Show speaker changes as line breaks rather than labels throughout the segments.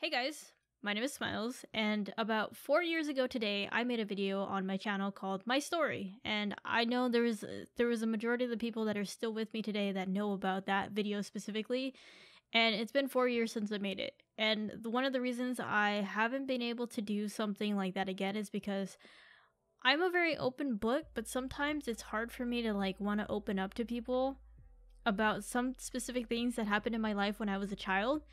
Hey guys, my name is Smiles, and about 4 years ago today, I made a video on my channel called My Story, and I know there was a majority of the people that are still with me today that know about that video specifically, and it's been 4 years since I made it. And one of the reasons I haven't been able to do something like that again is because I'm a very open book, but sometimes it's hard for me to want to open up to people about some specific things that happened in my life when I was a child.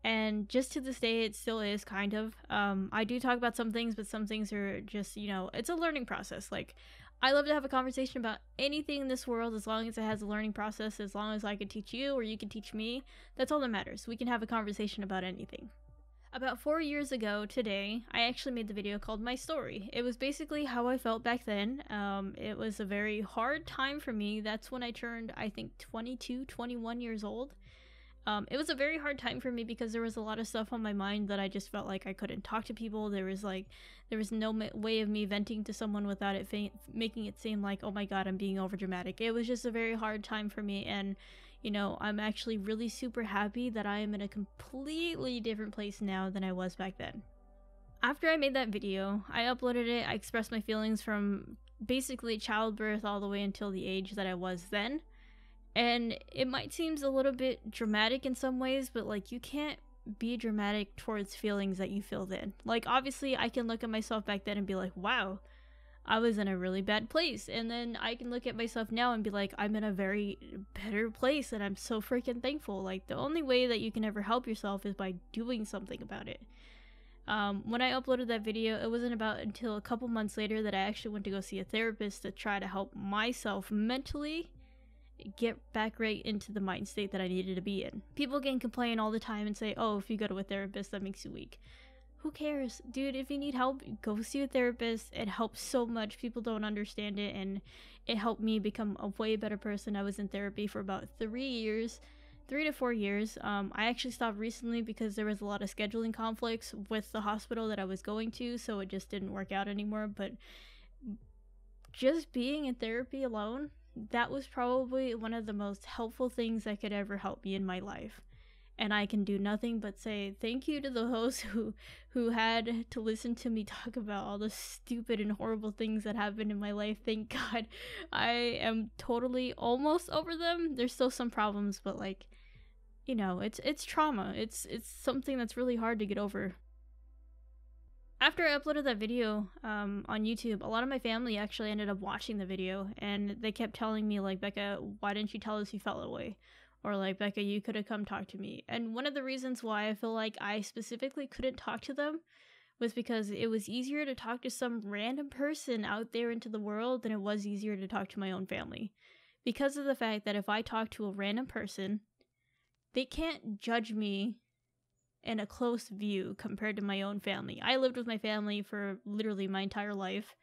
And just to this day, it still is kind of. I do talk about some things, but some things are just, it's a learning process. I love to have a conversation about anything in this world as long as it has a learning process, as long as I can teach you or you can teach me. That's all that matters. We can have a conversation about anything. About 4 years ago today, I actually made the video called My Story. It was basically how I felt back then. It was a very hard time for me. That's when I turned, I think, 22, 21 years old. It was a very hard time for me because there was a lot of stuff on my mind that I just felt like I couldn't talk to people. There was no way of me venting to someone without it making it seem like, oh my god, I'm being over dramatic. It was just a very hard time for me, and I'm actually really super happy that I am in a completely different place now than I was back then. After I made that video, I uploaded it. I expressed my feelings from basically childbirth all the way until the age that I was then. And it might seem a little bit dramatic in some ways, but you can't be dramatic towards feelings that you feel then. Obviously I can look at myself back then and be like, wow, I was in a really bad place. And then I can look at myself now and be like, I'm in a very better place and I'm so freaking thankful. The only way that you can ever help yourself is by doing something about it. When I uploaded that video, it wasn't about until a couple months later that I actually went to go see a therapist to try to help myself mentally get back right into the mind state that I needed to be in. People can complain all the time and say, oh, if you go to a therapist, that makes you weak. Who cares? Dude, if you need help, go see a therapist. It helps so much. People don't understand it, and it helped me become a way better person. I was in therapy for about 3 to 4 years. I actually stopped recently because there was a lot of scheduling conflicts with the hospital that I was going to, so it just didn't work out anymore. But just being in therapy alone, that was probably one of the most helpful things that could ever help me in my life. And I can do nothing but say thank you to the host who had to listen to me talk about all the stupid and horrible things that happened in my life. Thank God. I am totally almost over them. There's still some problems, but it's trauma. It's something that's really hard to get over. After I uploaded that video on YouTube, a lot of my family actually ended up watching the video, and they kept telling me, Becca, why didn't you tell us you felt that way? Or Becca, you could have come talk to me. And one of the reasons why I feel like I specifically couldn't talk to them was because it was easier to talk to some random person out there into the world than it was easier to talk to my own family. Because of the fact that if I talk to a random person, they can't judge me in a close view compared to my own family. I lived with my family for literally my entire life,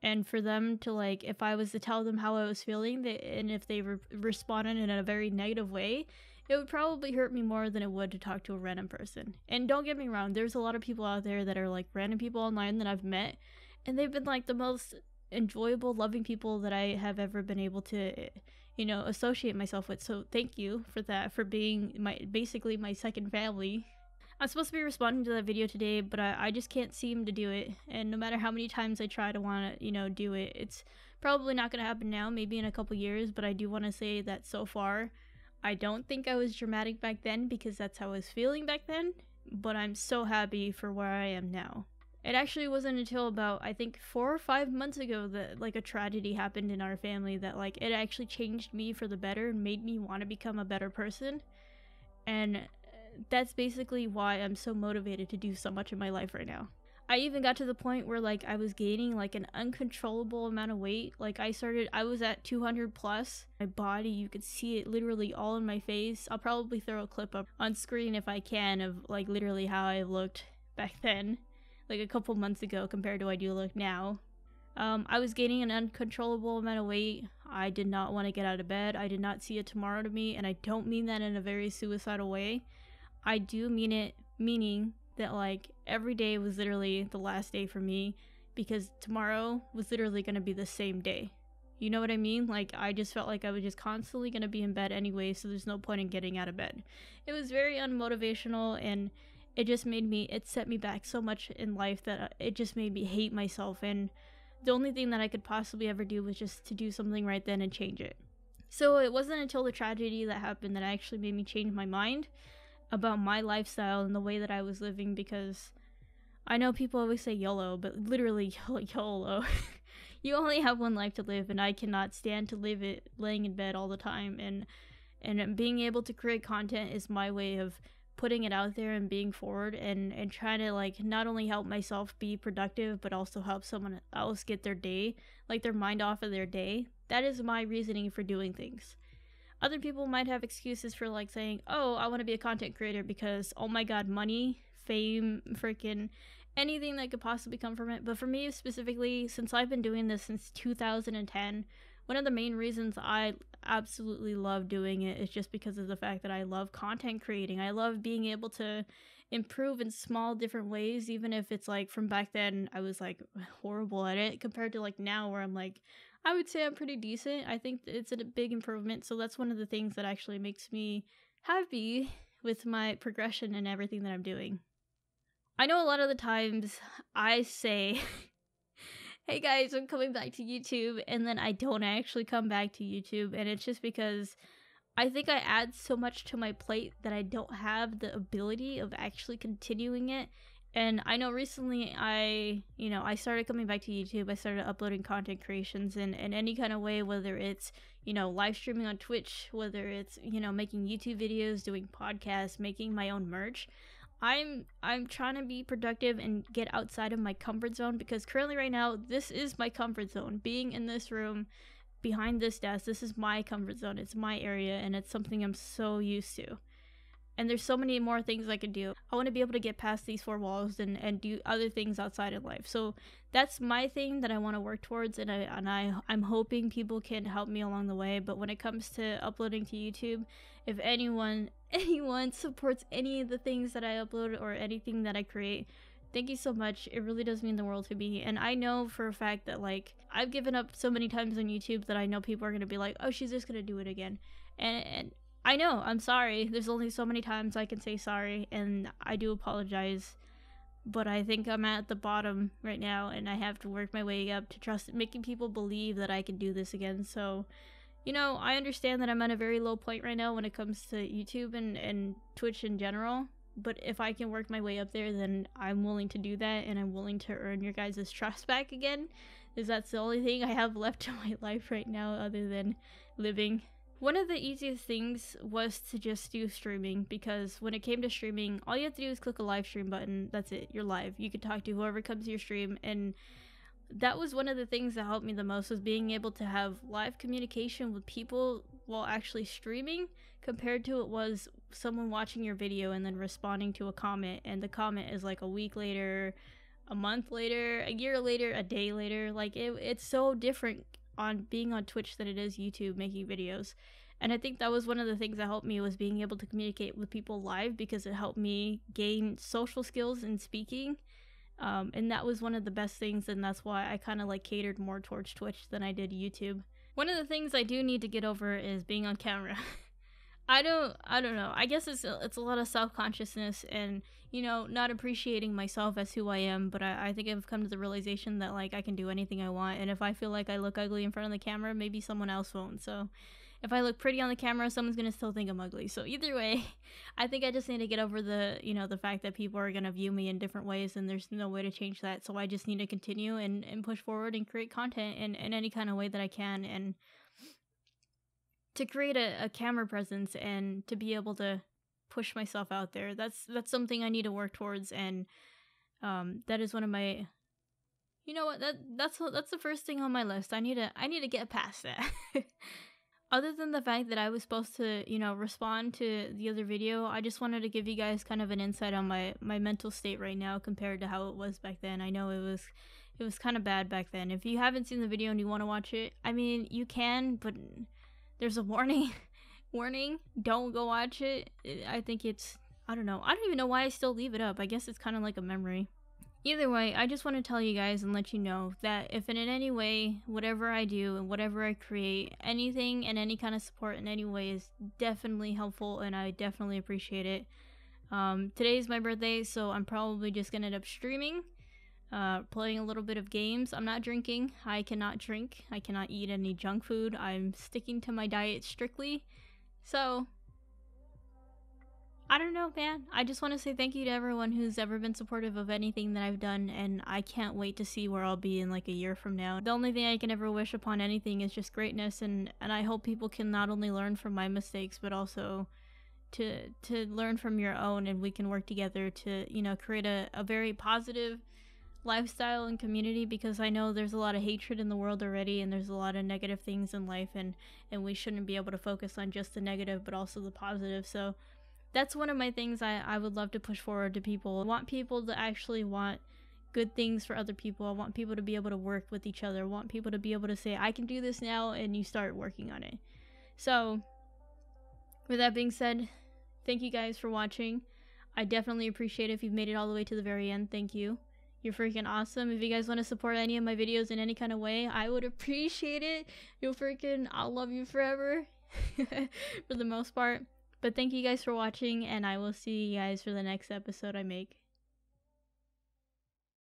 and for them to if I was to tell them how I was feeling, and if they responded in a very negative way, it would probably hurt me more than it would to talk to a random person. And don't get me wrong, there's a lot of people out there that are random people online that I've met, and they've been the most enjoyable, loving people that I have ever been able to associate myself with. So thank you for that, for being basically my second family. I'm supposed to be responding to that video today, but I just can't seem to do it. And no matter how many times I try to want to, do it, it's probably not going to happen now, maybe in a couple years. But I do want to say that so far, I don't think I was dramatic back then because that's how I was feeling back then. But I'm so happy for where I am now. It actually wasn't until about, I think, 4 or 5 months ago that a tragedy happened in our family that it actually changed me for the better and made me want to become a better person. And that's basically why I'm so motivated to do so much in my life right now. I even got to the point where I was gaining an uncontrollable amount of weight. I was at 200 plus. My body, you could see it literally all in my face. I'll probably throw a clip up on screen if I can of literally how I looked back then, a couple months ago compared to how I do look now. I was gaining an uncontrollable amount of weight. I did not want to get out of bed. I did not see a tomorrow to me, and I don't mean that in a very suicidal way. I do mean it, meaning that every day was literally the last day for me, because tomorrow was literally going to be the same day. You know what I mean? I just felt like I was just constantly going to be in bed anyway, so there's no point in getting out of bed. It was very unmotivational, and it set me back so much in life that it just made me hate myself, and the only thing that I could possibly ever do was just to do something right then and change it. So it wasn't until the tragedy that happened that actually made me change my mind about my lifestyle and the way that I was living, because I know people always say YOLO, but literally YOLO. You only have one life to live, and I cannot stand to live it laying in bed all the time, and being able to create content is my way of putting it out there and being forward and trying to like not only help myself be productive but also help someone else get their day, like their mind off of their day. That is my reasoning for doing things. Other people might have excuses for like saying, oh, I want to be a content creator because, oh my god, money, fame, freaking anything that could possibly come from it. But for me specifically, since I've been doing this since 2010, one of the main reasons I absolutely love doing it is just because of the fact that I love content creating. I love being able to improve in small different ways, even if it's like from back then I was like horrible at it compared to like now where I'm like, I would say I'm pretty decent. I think it's a big improvement. So that's one of the things that actually makes me happy with my progression and everything that I'm doing. I know a lot of the times I say, hey guys, I'm coming back to YouTube, and then I don't actually come back to YouTube, and it's just because I think I add so much to my plate that I don't have the ability of actually continuing it. And I know recently I started coming back to YouTube. I started uploading content creations in any kind of way, whether it's, live streaming on Twitch, whether it's, making YouTube videos, doing podcasts, making my own merch. I'm trying to be productive and get outside of my comfort zone, because currently right now, this is my comfort zone. Being in this room, behind this desk, this is my comfort zone. It's my area, and it's something I'm so used to. And there's so many more things I can do. I want to be able to get past these four walls and do other things outside of life. So that's my thing that I want to work towards, and I'm hoping people can help me along the way. But when it comes to uploading to YouTube, if anyone supports any of the things that I upload or anything that I create, thank you so much. It really does mean the world to me. And I know for a fact that like I've given up so many times on YouTube that I know people are going to be like, oh, she's just going to do it again. And I know, I'm sorry. There's only so many times I can say sorry, and I do apologize. But I think I'm at the bottom right now, and I have to work my way up to making people believe that I can do this again. So, I understand that I'm at a very low point right now when it comes to YouTube and Twitch in general. But if I can work my way up there, then I'm willing to do that, and I'm willing to earn your guys' trust back again. Because that's the only thing I have left in my life right now other than living. One of the easiest things was to just do streaming, because when it came to streaming, all you have to do is click a live stream button. That's it. You're live. You can talk to whoever comes to your stream, and that was one of the things that helped me the most, was being able to have live communication with people while actually streaming, compared to it was someone watching your video and then responding to a comment, and the comment is like a week later, a month later, a year later, a day later. Like it's so different on being on Twitch than it is YouTube making videos. And I think that was one of the things that helped me, was being able to communicate with people live, because it helped me gain social skills in speaking. And that was one of the best things, and that's why I kind of like catered more towards Twitch than I did YouTube. One of the things I do need to get over is being on camera. I don't know. I guess it's a lot of self-consciousness and, not appreciating myself as who I am. But I think I've come to the realization that like I can do anything I want. And if I feel like I look ugly in front of the camera, maybe someone else won't. So if I look pretty on the camera, someone's going to still think I'm ugly. So either way, I think I just need to get over the, the fact that people are going to view me in different ways, and there's no way to change that. So I just need to continue and push forward and create content in any kind of way that I can. And to create a camera presence and to be able to push myself out there, that's something I need to work towards. And that is one of my, that's the first thing on my list. I need to get past that. Other than the fact that I was supposed to, respond to the other video, I just wanted to give you guys kind of an insight on my mental state right now compared to how it was back then. I know it was kind of bad back then. If you haven't seen the video and you want to watch it, I mean, you can, but there's a warning. Don't go watch it. I think I don't know. I don't even know why I still leave it up. I guess it's kind of like a memory. Either way, I just want to tell you guys and let you know that if in any way, whatever I do and whatever I create, anything and any kind of support in any way is definitely helpful, and I definitely appreciate it. Today's my birthday, so I'm probably just gonna end up streaming, playing a little bit of games. I'm not drinking. I cannot drink. I cannot eat any junk food. I'm sticking to my diet strictly. So, I don't know, man. I just want to say thank you to everyone who's ever been supportive of anything that I've done, and I can't wait to see where I'll be in like a year from now. The only thing I can ever wish upon anything is just greatness, and I hope people can not only learn from my mistakes, but also to learn from your own, and we can work together to, you know, create a very positive lifestyle and community, because I know there's a lot of hatred in the world already, and there's a lot of negative things in life, and we shouldn't be able to focus on just the negative but also the positive. So that's one of my things I would love to push forward to people. I want people to actually want good things for other people. I want people to be able to work with each other. I want people to be able to say, I can do this now, and you start working on it. So with that being said, thank you guys for watching. I definitely appreciate it if you've made it all the way to the very end. Thank you. You're freaking awesome. If you guys want to support any of my videos in any kind of way, I would appreciate it. I'll love you forever for the most part. But thank you guys for watching, and I will see you guys for the next episode I make.